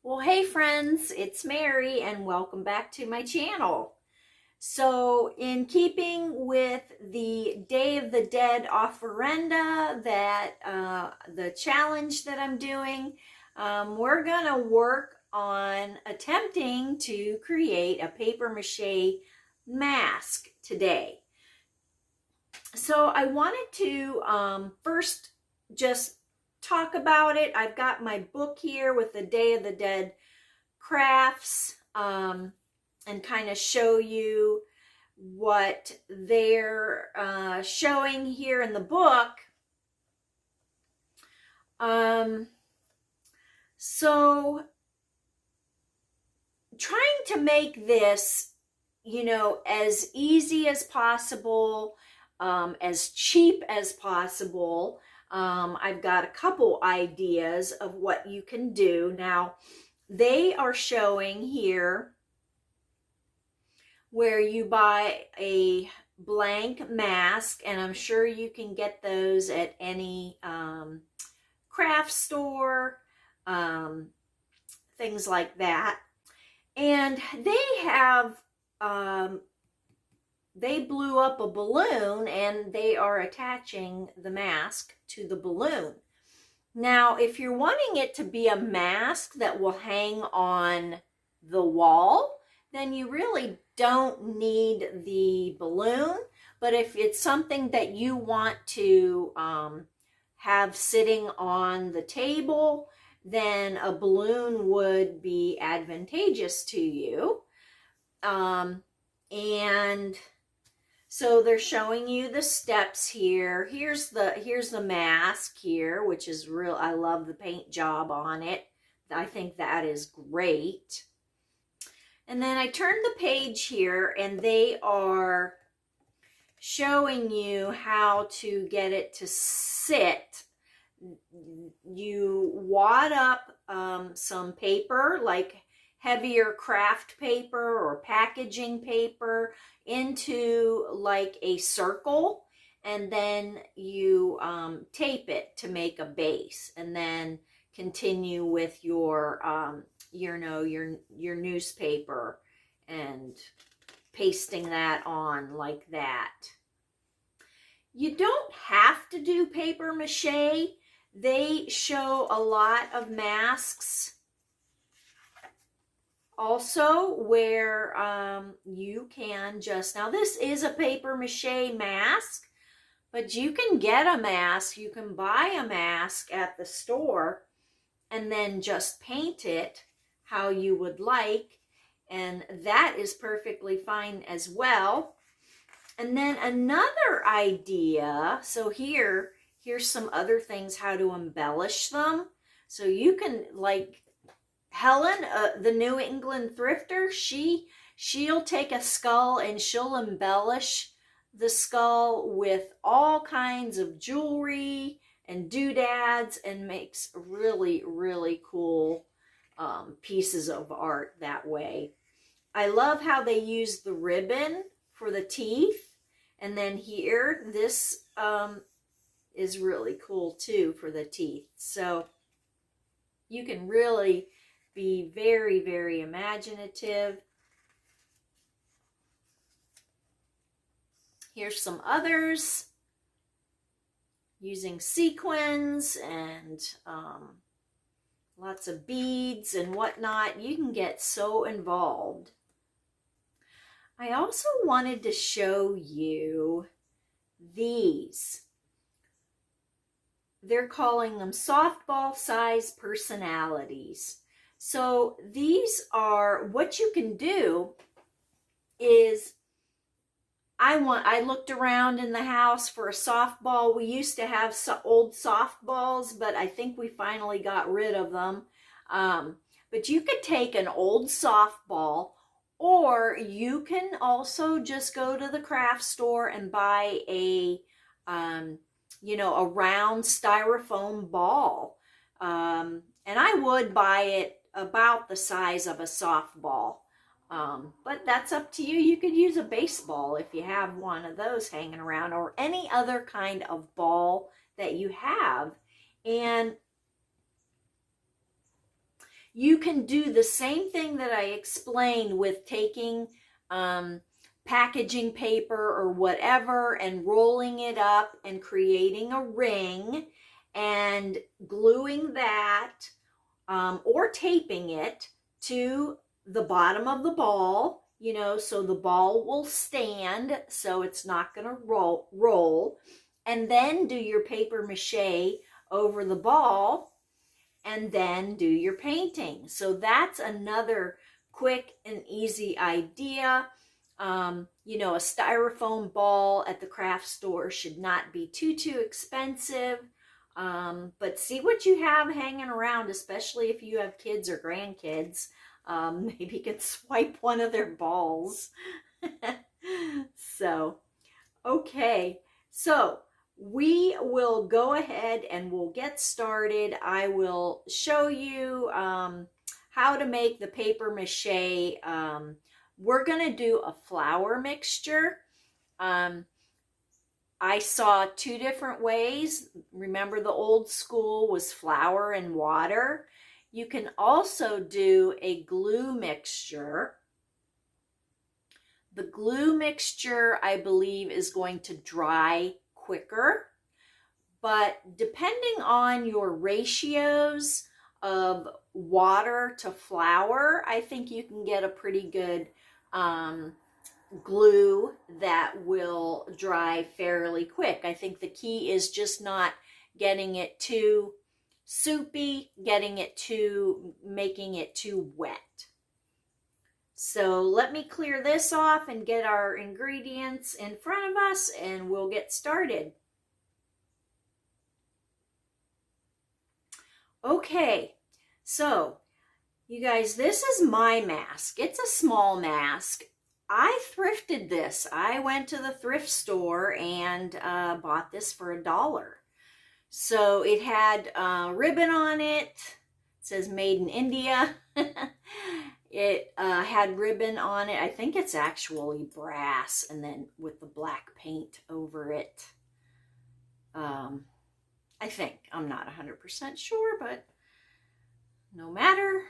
Well, hey friends, it's Mary and welcome back to my channel. So in keeping with the Day of the Dead offerenda, the challenge that I'm doing, we're gonna work on attempting to create a paper mache mask today. So I wanted to first just talk about it. I've got my book here with the Day of the Dead crafts, and kind of show you what they're showing here in the book. So trying to make this, as easy as possible, as cheap as possible. I've got a couple ideas of what you can do. Now, they are showing here where you buy a blank mask, and I'm sure you can get those at any craft store, things like that. And they have, they blew up a balloon and they are attaching the mask to the balloon. Now, if you're wanting it to be a mask that will hang on the wall, then you really don't need the balloon. But if it's something that you want to have sitting on the table, then a balloon would be advantageous to you. And so they're showing you the steps here. Here's the mask here, which is real. I love the paint job on it. I think that is great. And then I turned the page here and they are showing you how to get it to sit. You wad up some paper, like heavier craft paper or packaging paper, into like a circle, and then you tape it to make a base, and then continue with your your newspaper and pasting that on like that. You don't have to do paper mache. They show a lot of masks also where you can just, now this is a paper mache mask, but you can get a mask, you can buy a mask at the store and then just paint it how you would like, and that is perfectly fine as well. And then another idea, so here's some other things how to embellish them. So you can, like Helen, the New England thrifter, she'll take a skull and she'll embellish the skull with all kinds of jewelry and doodads and makes really, really cool pieces of art that way. I love how they use the ribbon for the teeth. And then here, this is really cool too for the teeth. So you can really be very, very imaginative. Here's some others using sequins and lots of beads and whatnot. You can get so involved. I also wanted to show you these. They're calling them softball size personalities. So these are, what you can do is, I looked around in the house for a softball. We used to have old softballs, but I think we finally got rid of them. But you could take an old softball, or you can also just go to the craft store and buy a a round styrofoam ball. And I would buy it about the size of a softball. But that's up to you. You could use a baseball if you have one of those hanging around, or any other kind of ball that you have. And You can do the same thing that I explained with taking packaging paper or whatever and rolling it up and creating a ring and gluing that or taping it to the bottom of the ball, you know, so the ball will stand so it's not going to roll. And then do your paper mache over the ball and then do your painting. So that's another quick and easy idea. You know, a styrofoam ball at the craft store should not be too expensive. But see what you have hanging around, especially if you have kids or grandkids. Maybe you can swipe one of their balls. So, okay. So we will go ahead and we'll get started. I will show you how to make the paper mache. We're going to do a flour mixture. I saw two different ways. Remember, the old school was flour and water. You can also do a glue mixture. The glue mixture, I believe, is going to dry quicker. But depending on your ratios of water to flour, I think you can get a pretty good glue that will dry fairly quick. I think the key is just not getting it too soupy, making it too wet. So let me clear this off and get our ingredients in front of us and we'll get started. Okay, so you guys, this is my mask. It's a small mask. I thrifted this. I went to the thrift store and bought this for $1. So it had ribbon on it. It says made in India. It had ribbon on it. I think it's actually brass and then with the black paint over it. I think. I'm not 100% sure, but no matter.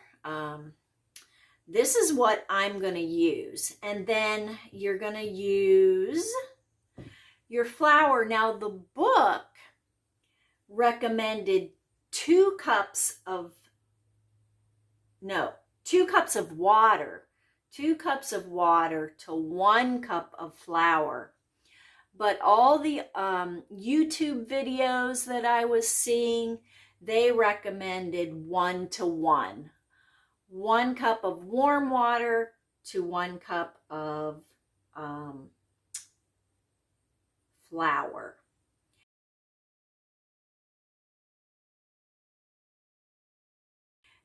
This is what I'm going to use. And then you're going to use your flour. Now, the book recommended 2 cups of water. 2 cups of water to 1 cup of flour. But all the YouTube videos that I was seeing, they recommended 1 to 1. 1 cup of warm water to 1 cup of flour.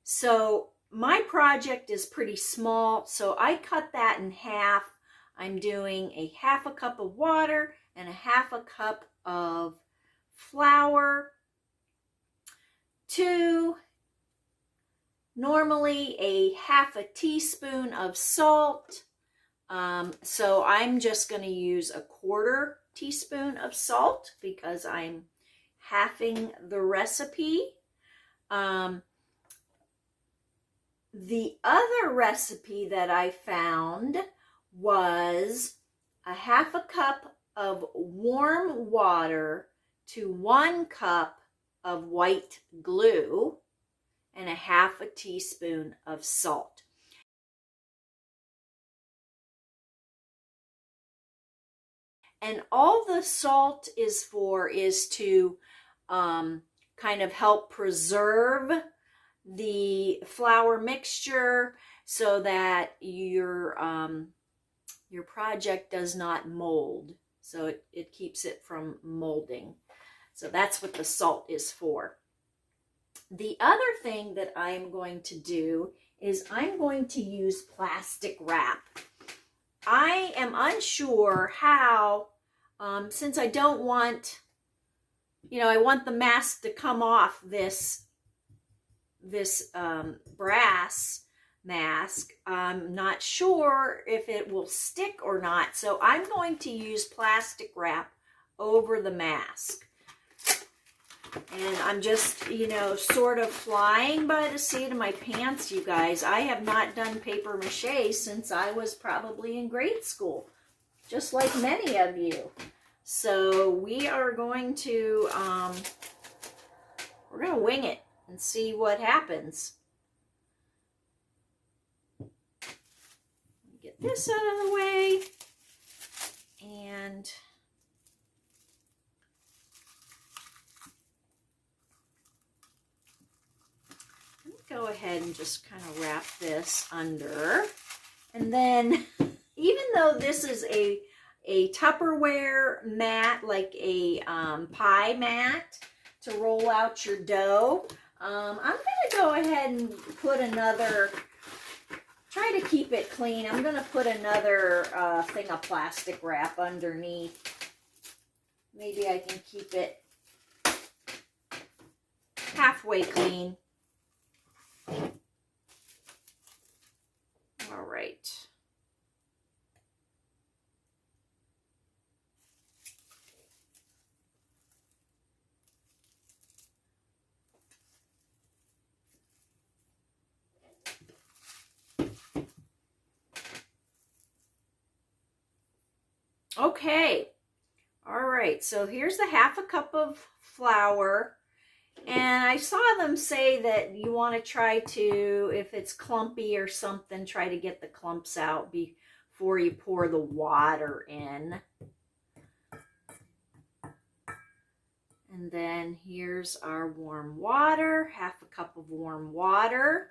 So my project is pretty small, so I cut that in half. I'm doing a 1/2 cup of water and a 1/2 cup of flour to normally a 1/2 teaspoon of salt. So I'm just going to use a 1/4 teaspoon of salt because I'm halving the recipe. The other recipe that I found was a 1/2 cup of warm water to 1 cup of white glue and a 1/2 teaspoon of salt. And all the salt is for is to kind of help preserve the flour mixture so that your project does not mold. So it keeps it from molding. So that's what the salt is for. The other thing that I'm going to do is I'm going to use plastic wrap. I am unsure how, since I don't want, I want the mask to come off this brass mask. I'm not sure if it will stick or not, so I'm going to use plastic wrap over the mask. And I'm just, you know, sort of flying by the seat of my pants, you guys. I have not done paper mache since I was probably in grade school, just like many of you. So we are going to, we're going to wing it and see what happens. Get this out of the way. And go ahead and just kind of wrap this under. And then, even though this is a Tupperware mat, like a pie mat to roll out your dough, I'm going to go ahead and put another, try to keep it clean. I'm going to put another thing of plastic wrap underneath. Maybe I can keep it halfway clean. All right. Okay. All right. So here's the half a cup of flour. And I saw them say that you want to try to, if it's clumpy or something, try to get the clumps out before you pour the water in. And then here's our warm water, half a cup of warm water.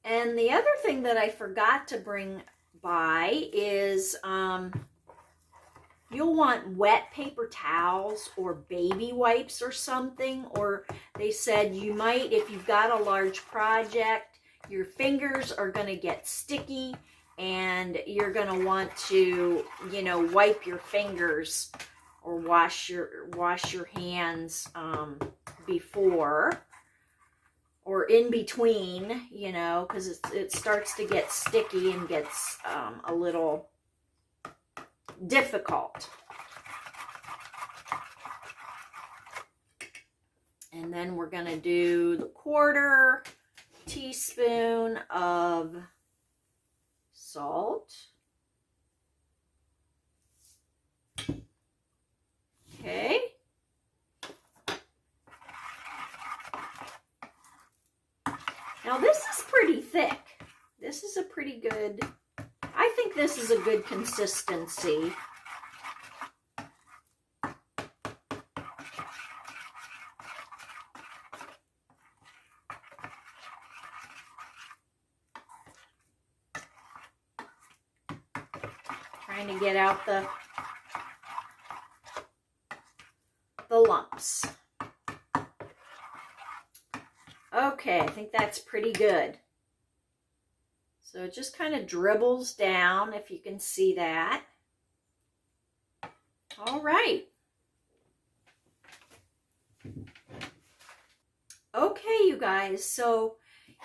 And the other thing that I forgot to bring by is you'll want wet paper towels or baby wipes or something. Or they said you might, if you've got a large project, your fingers are going to get sticky and you're going to want to, you know, wipe your fingers or wash your hands before or in between, you know, because it starts to get sticky and gets a little difficult. And then we're going to do the 1/4 teaspoon of salt. Okay. Now this is pretty thick. This is a pretty good, I think this is a good consistency. Trying to get out the lumps. Okay, I think that's pretty good. So it just kind of dribbles down, if you can see that. All right. Okay, you guys, so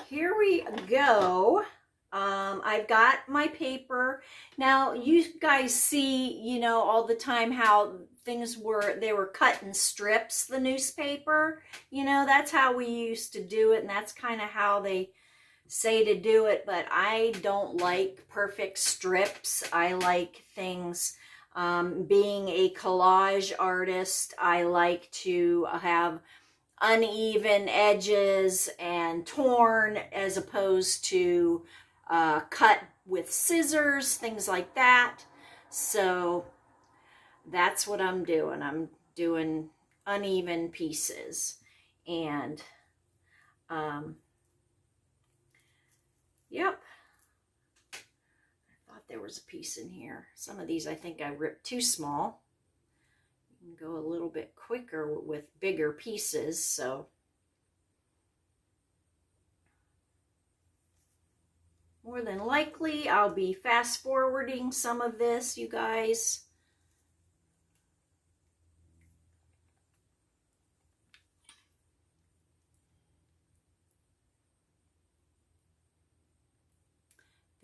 here we go. I've got my paper. Now, you guys see, you know, all the time how things were, they were cut in strips, the newspaper. You know, that's how we used to do it, and that's kind of how they say to do it, but I don't like perfect strips. I like things, being a collage artist, I like to have uneven edges and torn as opposed to cut with scissors, things like that. So that's what I'm doing. I'm doing uneven pieces. And yep, I thought there was a piece in here. Some of these I think I ripped too small. You can go a little bit quicker with bigger pieces, so more than likely I'll be fast forwarding some of this, you guys.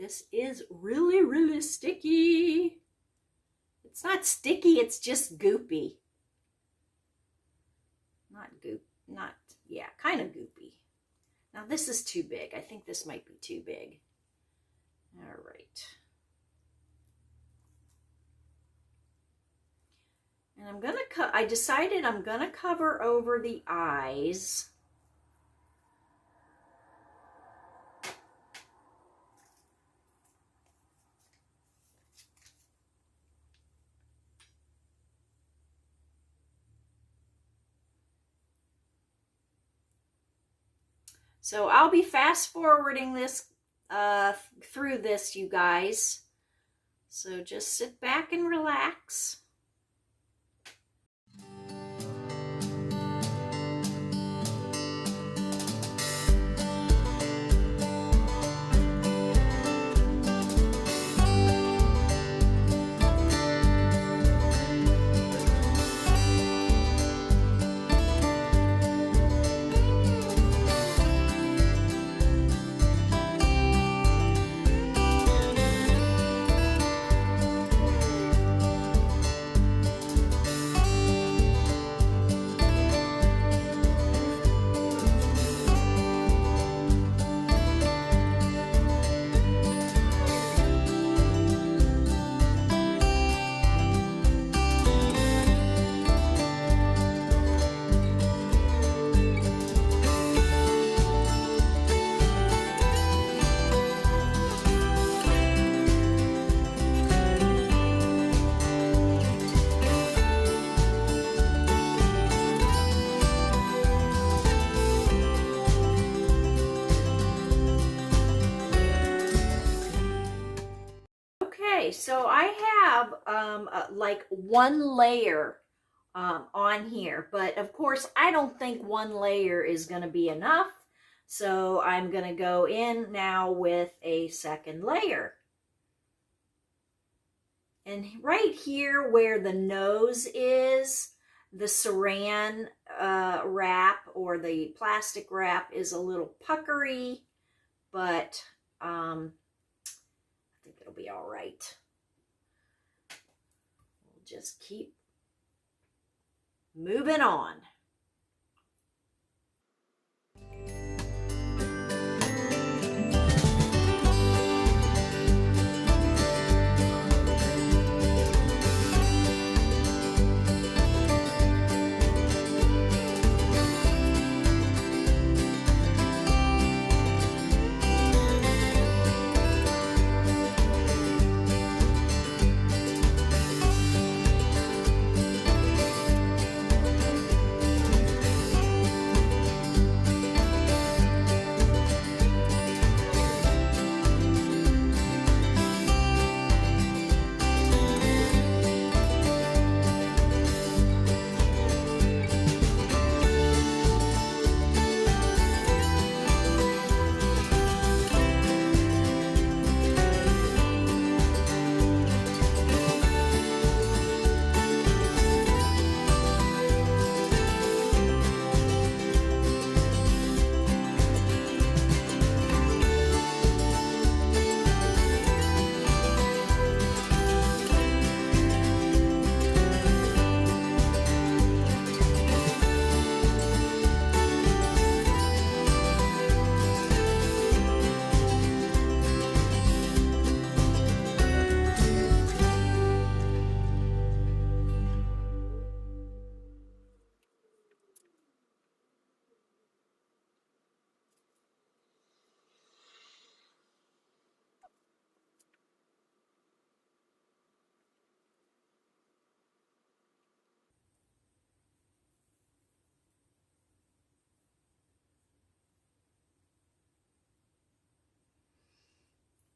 This is really, really sticky. It's not sticky, it's just goopy. Kind of goopy. Now this is too big. I think this might be too big. All right. And I decided I'm gonna cover over the eyes. So I'll be fast forwarding this through this, you guys. So just sit back and relax. So I have like one layer on here, but of course I don't think one layer is going to be enough. So I'm going to go in now with a second layer. And right here where the nose is, the saran wrap or the plastic wrap is a little puckery, but I think it'll be all right. We'll just keep moving on.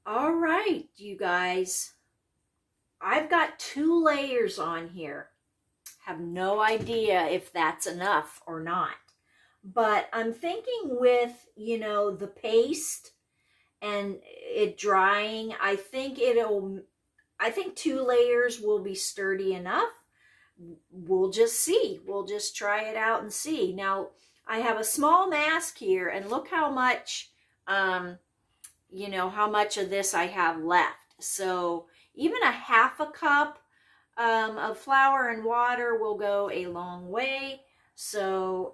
All right, you guys, I've got 2 layers on here. Have no idea if that's enough or not. But I'm thinking with, you know, the paste and it drying, I think 2 layers will be sturdy enough. We'll just see. We'll just try it out and see. Now, I have a small mask here, and look how much you know, how much of this I have left. So even a half a cup of flour and water will go a long way. So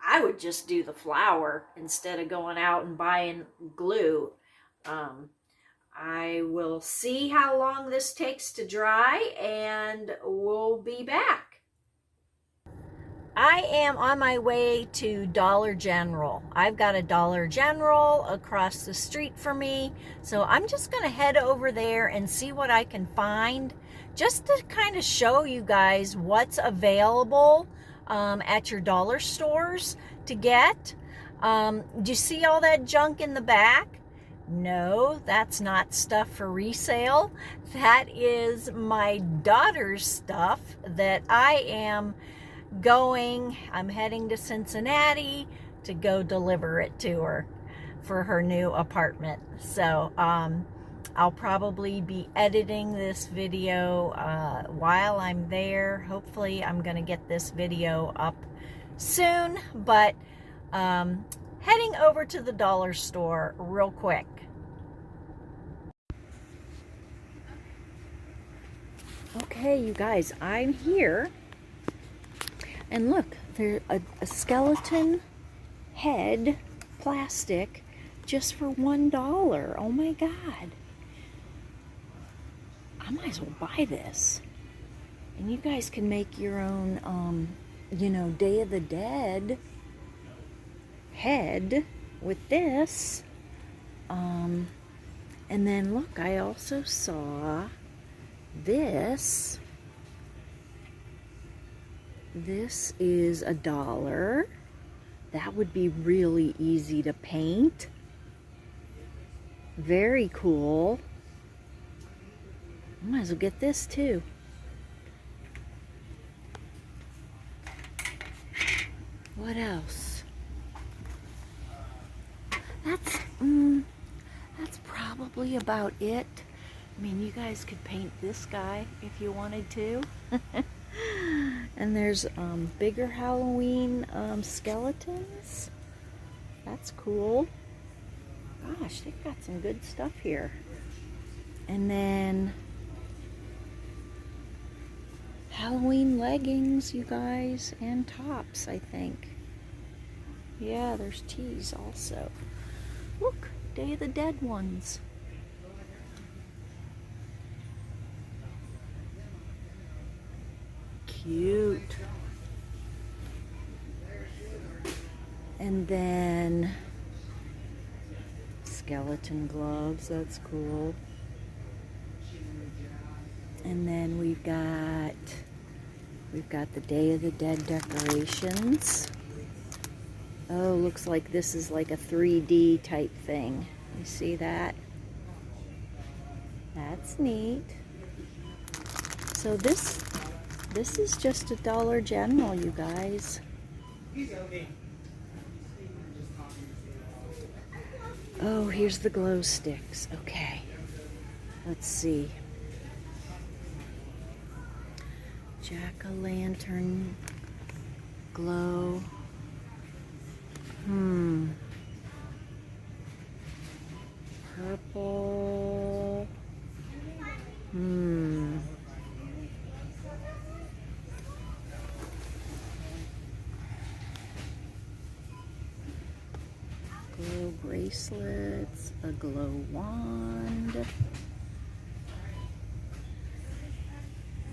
I would just do the flour instead of going out and buying glue. I will see how long this takes to dry, and we'll be back. I am on my way to Dollar General. I've got a Dollar General across the street from me, so I'm just going to head over there and see what I can find, just to kind of show you guys what's available at your dollar stores to get. Do you see all that junk in the back? No, that's not stuff for resale. That is my daughter's stuff that I'm heading to Cincinnati to go deliver it to her for her new apartment. So I'll probably be editing this video while I'm there. Hopefully I'm gonna get this video up soon, but heading over to the dollar store real quick. Okay, you guys, I'm here. And look, there's a skeleton head, plastic, just for $1. Oh my God. I might as well buy this. And you guys can make your own, you know, Day of the Dead head with this. And then look, I also saw this. This is $1. That would be really easy to paint. Very cool. I might as well get this too. What else? That's probably about it. I mean, you guys could paint this guy if you wanted to. And there's bigger Halloween skeletons. That's cool. Gosh, they've got some good stuff here. And then Halloween leggings, you guys, and tops, I think. Yeah, there's tees also. Look, Day of the Dead ones. Cute. And then skeleton gloves, that's cool. And then we've got the Day of the Dead decorations. Oh, looks like this is like a 3D type thing. You see that? That's neat. So this is just a Dollar General, you guys. Oh, here's the glow sticks. Okay. Let's see. Jack-o'-lantern glow. Purple. Glow bracelets, a glow wand.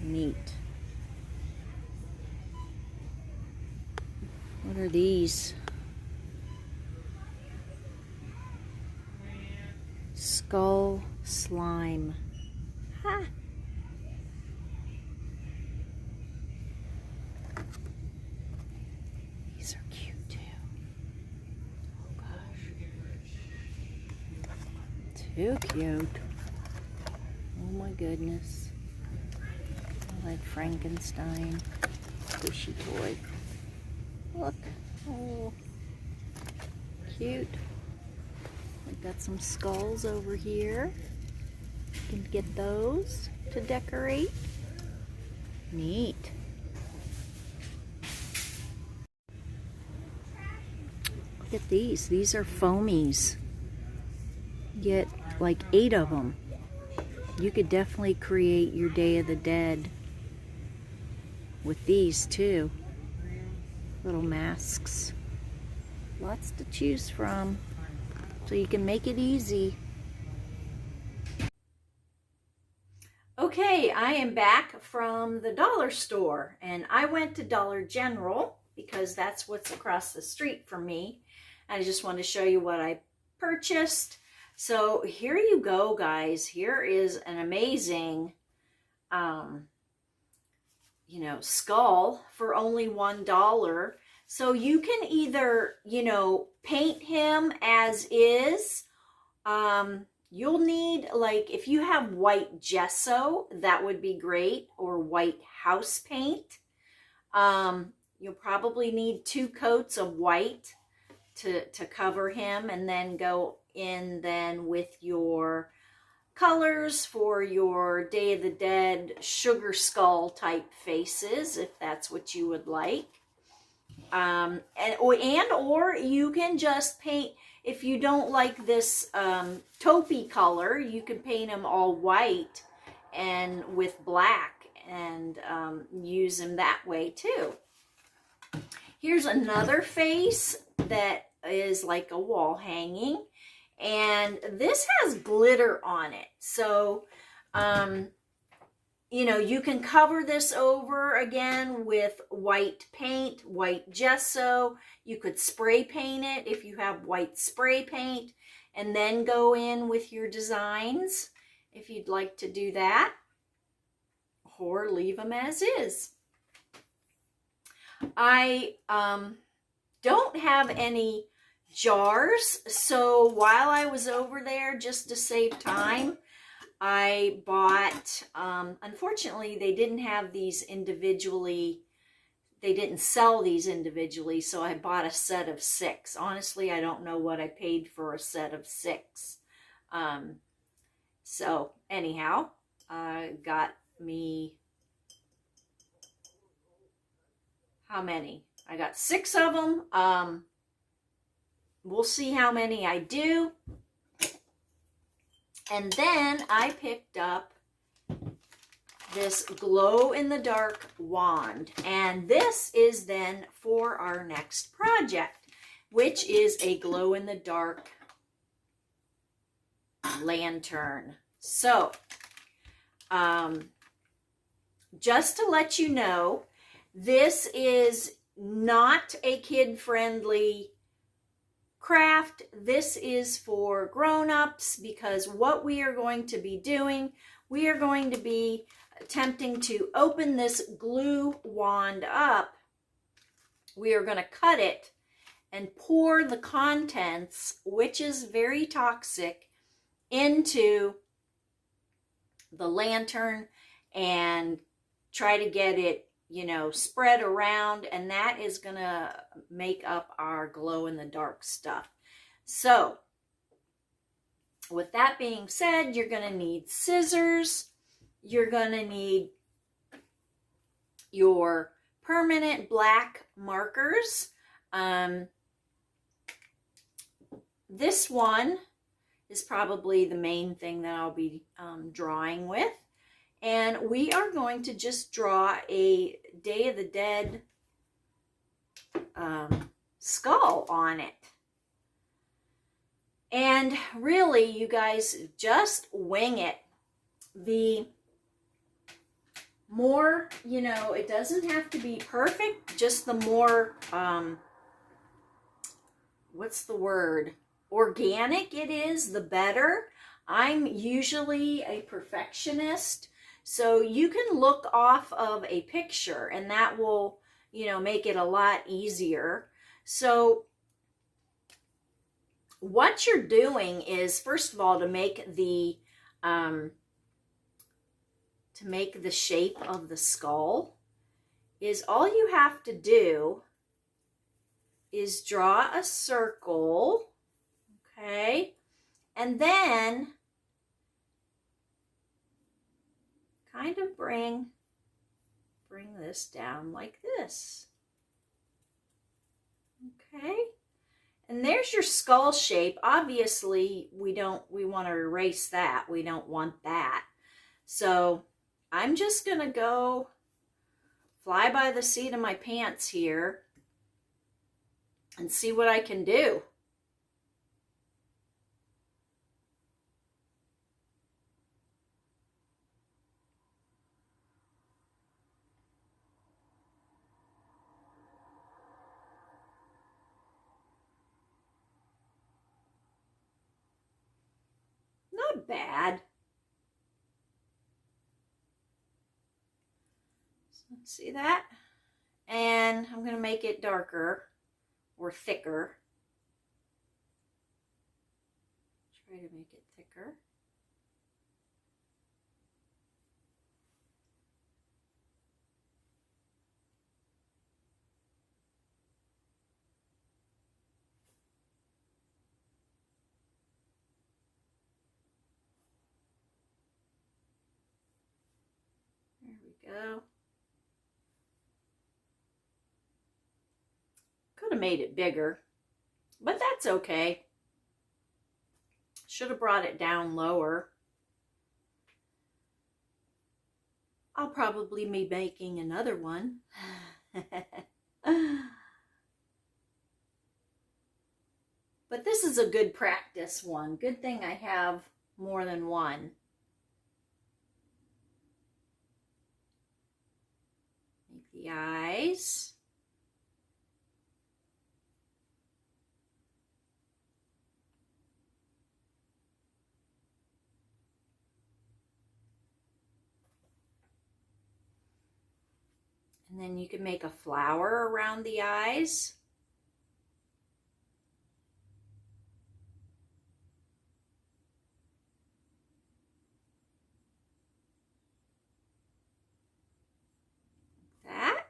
Neat. What are these? Skull slime. Ha! These are cute too. Oh gosh. Too cute. Oh my goodness. I like Frankenstein squishy toy. Look. Oh. Cute. We've got some skulls over here. You can get those to decorate. Neat. Look at these. These are foamies. get like 8 of them. You could definitely create your Day of the Dead with these too. Little masks. Lots to choose from. So you can make it easy. Okay, I am back from the dollar store, and I went to Dollar General because that's what's across the street from me. I just want to show you what I purchased. So here you go, guys. Here is an amazing, skull for only $1. So you can either, paint him as is. You'll need, like, if you have white gesso, that would be great, or white house paint. You'll probably need 2 coats of white to cover him, and then go in then with your colors for your Day of the Dead sugar skull type faces, if that's what you would like. Or you can just paint, if you don't like this taupey color, you can paint them all white and with black, and use them that way too. Here's another face that is like a wall hanging, and this has glitter on it. So, you can cover this over again with white paint, white gesso. You could spray paint it if you have white spray paint, and then go in with your designs if you'd like to do that, or leave them as is. I don't have any jars, so while I was over there, just to save time, I bought, unfortunately, they didn't have these individually. They didn't sell these individually, so I bought a set of 6. Honestly, I don't know what I paid for a set of 6. So anyhow, I got me, how many? I got 6 of them. We'll see how many I do. And then I picked up this glow-in-the-dark wand. And this is then for our next project, which is a glow-in-the-dark lantern. So, just to let you know, this is not a kid-friendly craft. This is for grown-ups, because what we are going to be doing, we are going to be attempting to open this glue wand up. We are going to cut it and pour the contents, which is very toxic, into the lantern and try to get it, spread around, and that is going to make up our glow-in-the-dark stuff. So, with that being said, you're going to need scissors. You're going to need your permanent black markers. This one is probably the main thing that I'll be drawing with. And we are going to just draw a Day of the Dead skull on it. And really, you guys, just wing it. The more, it doesn't have to be perfect, just the more, what's the word? Organic it is, the better. I'm usually a perfectionist. So you can look off of a picture, and that will, make it a lot easier. So what you're doing is, first of all, to make the shape of the skull, is all you have to do is draw a circle, okay? And then kind of bring this down like this. Okay? And there's your skull shape. Obviously, we want to erase that. We don't want that. So I'm just going to go fly by the seat of my pants here and see what I can do. Not bad. See that? And I'm going to make it darker or thicker. Try to make it thicker. There we go. Could have made it bigger, but that's okay. Should have brought it down lower. I'll probably be making another one. But this is a good practice one. Good thing I have more than one. Make the eyes. And then you can make a flower around the eyes. That.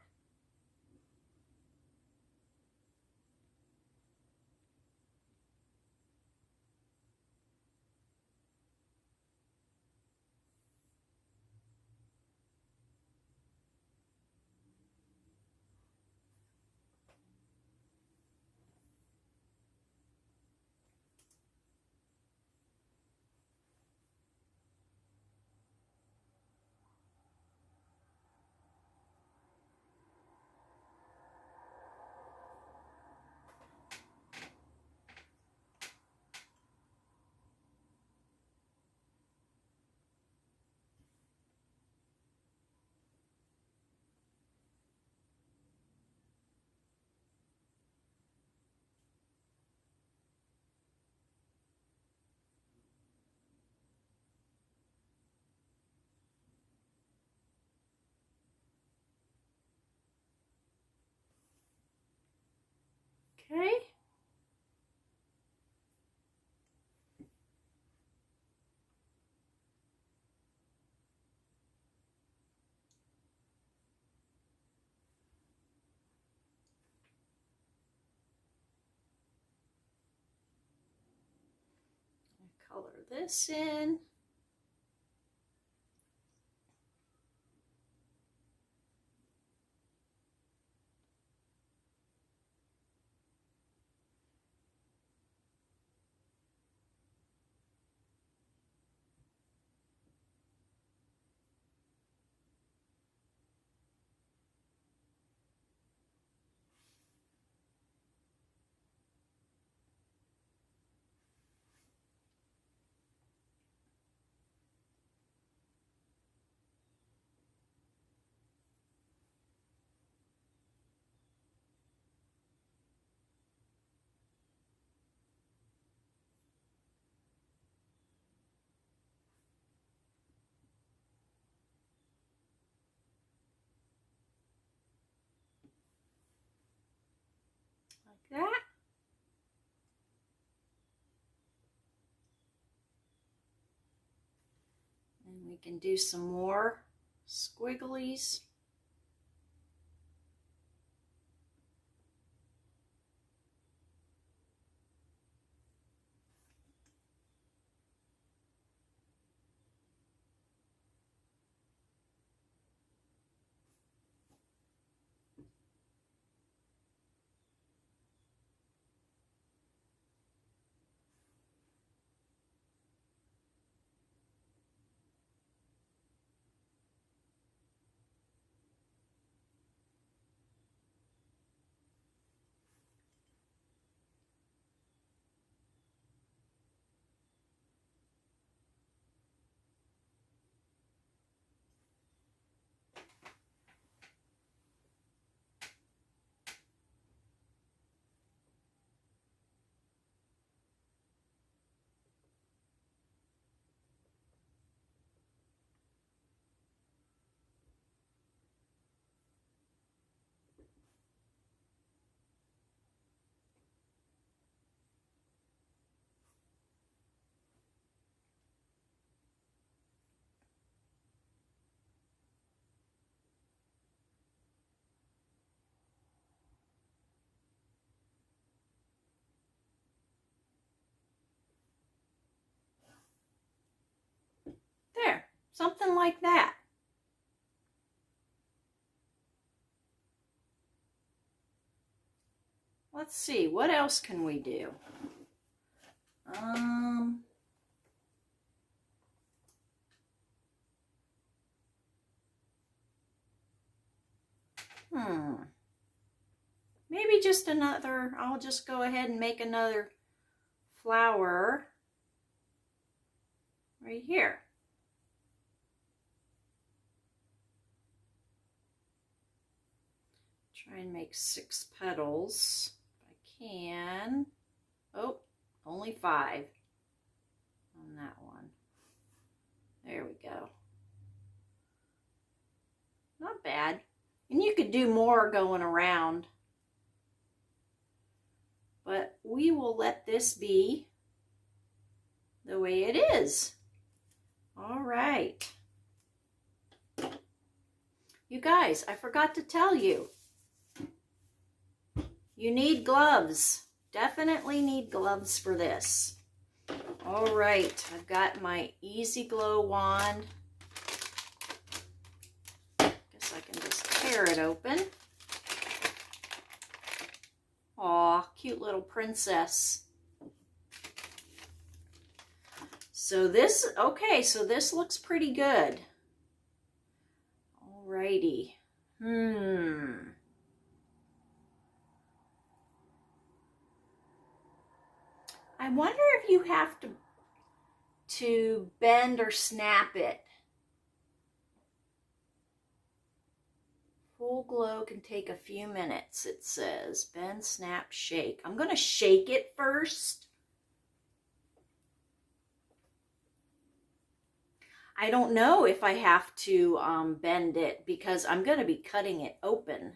Okay. Color this in. Like that. And we can do some more squigglies. Something like that. Let's see, what else can we do? Maybe just another, I'll just go ahead and make another flower right here. Try and make 6 petals if I can. Oh, only 5 on that one. There we go. Not bad. And you could do more going around. But we will let this be the way it is. All right. You guys, I forgot to tell you. You need gloves. Definitely need gloves for this. All right, I've got my Easy Glow wand. Guess I can just tear it open. Aw, cute little princess. So this, okay, so this looks pretty good. Alrighty. I wonder if you have to bend or snap it. Full glow can take a few minutes, it says. Bend, snap, shake. I'm going to shake it first. I don't know if I have to bend it because I'm going to be cutting it open.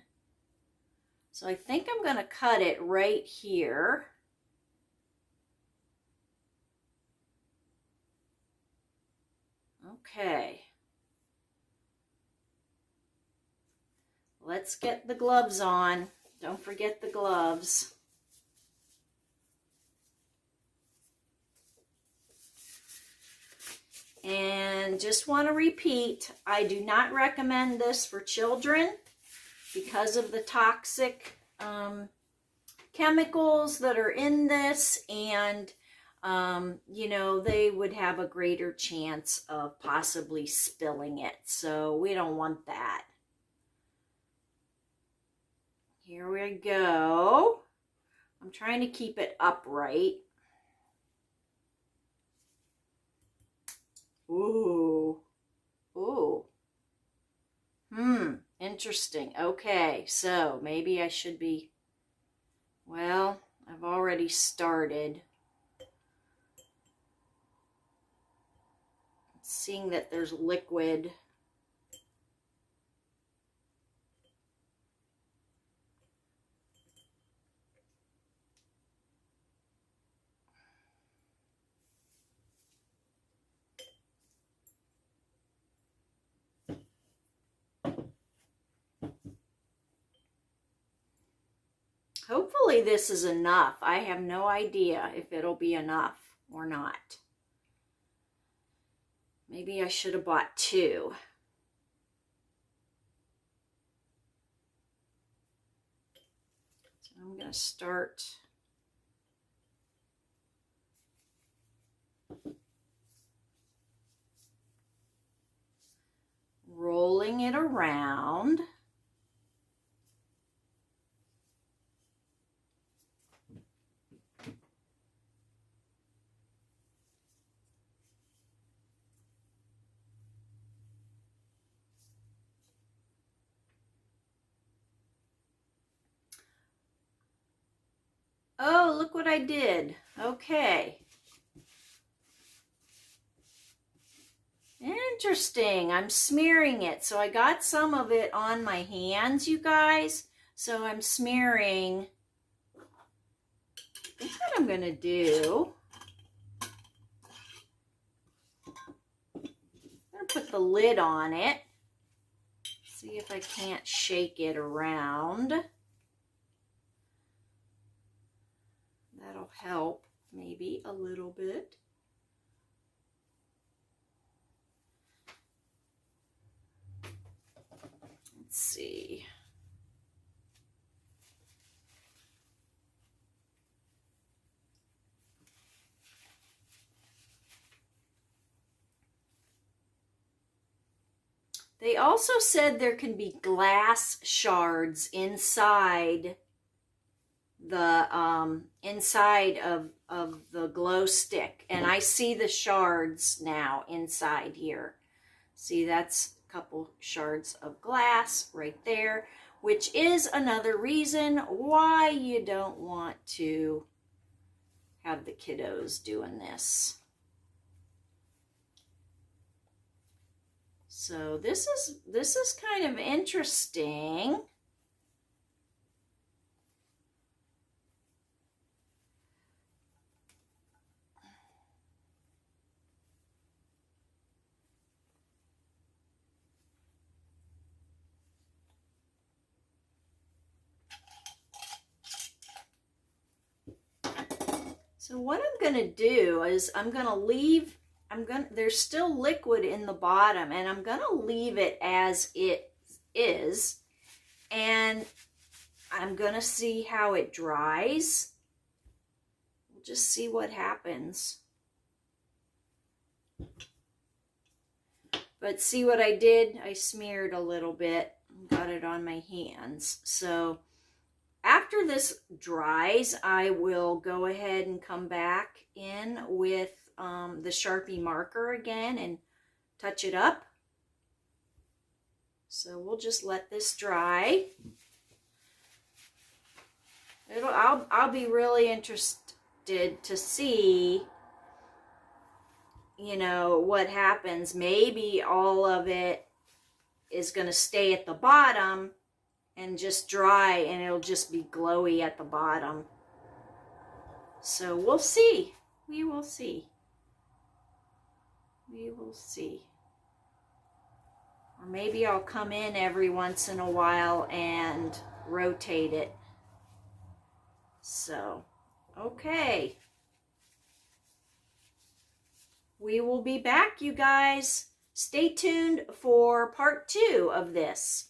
So I think I'm going to cut it right here. Okay. Let's get the gloves on. Don't forget the gloves. And just want to repeat, I do not recommend this for children because of the toxic chemicals that are in this, and you know, they would have a greater chance of possibly spilling it. So we don't want that. Here we go. I'm trying to keep it upright. Ooh. Ooh. Interesting. Okay, so maybe I should be, well, I've already started. Seeing that there's liquid. Hopefully this is enough. I have no idea if it'll be enough or not. Maybe I should have bought 2. So I'm going to start rolling it around. Oh, look what I did. Okay. Interesting. I'm smearing it. So I got some of it on my hands, you guys. So I'm smearing. That's what I'm going to do. I'm going to put the lid on it. See if I can't shake it around. That'll help maybe a little bit. Let's see. They also said there can be glass shards inside the inside of the glow stick, and I see the shards now inside here. See, that's a couple shards of glass right there, which is another reason why you don't want to have the kiddos doing this. So this is kind of interesting. So what I'm going to do is I'm going to leave, there's still liquid in the bottom, and I'm going to leave it as it is, and I'm going to see how it dries. We'll just see what happens. But see what I did? I smeared a little bit, got it on my hands. So after this dries, I will go ahead and come back in with the Sharpie marker again and touch it up. So we'll just let this dry. I'll be really interested to see, you know, what happens. Maybe all of it is going to stay at the bottom and just dry, and it'll just be glowy at the bottom. So we'll see. We will see. We will see. Or maybe I'll come in every once in a while and rotate it. So, okay. We will be back, you guys. Stay tuned for part 2 of this.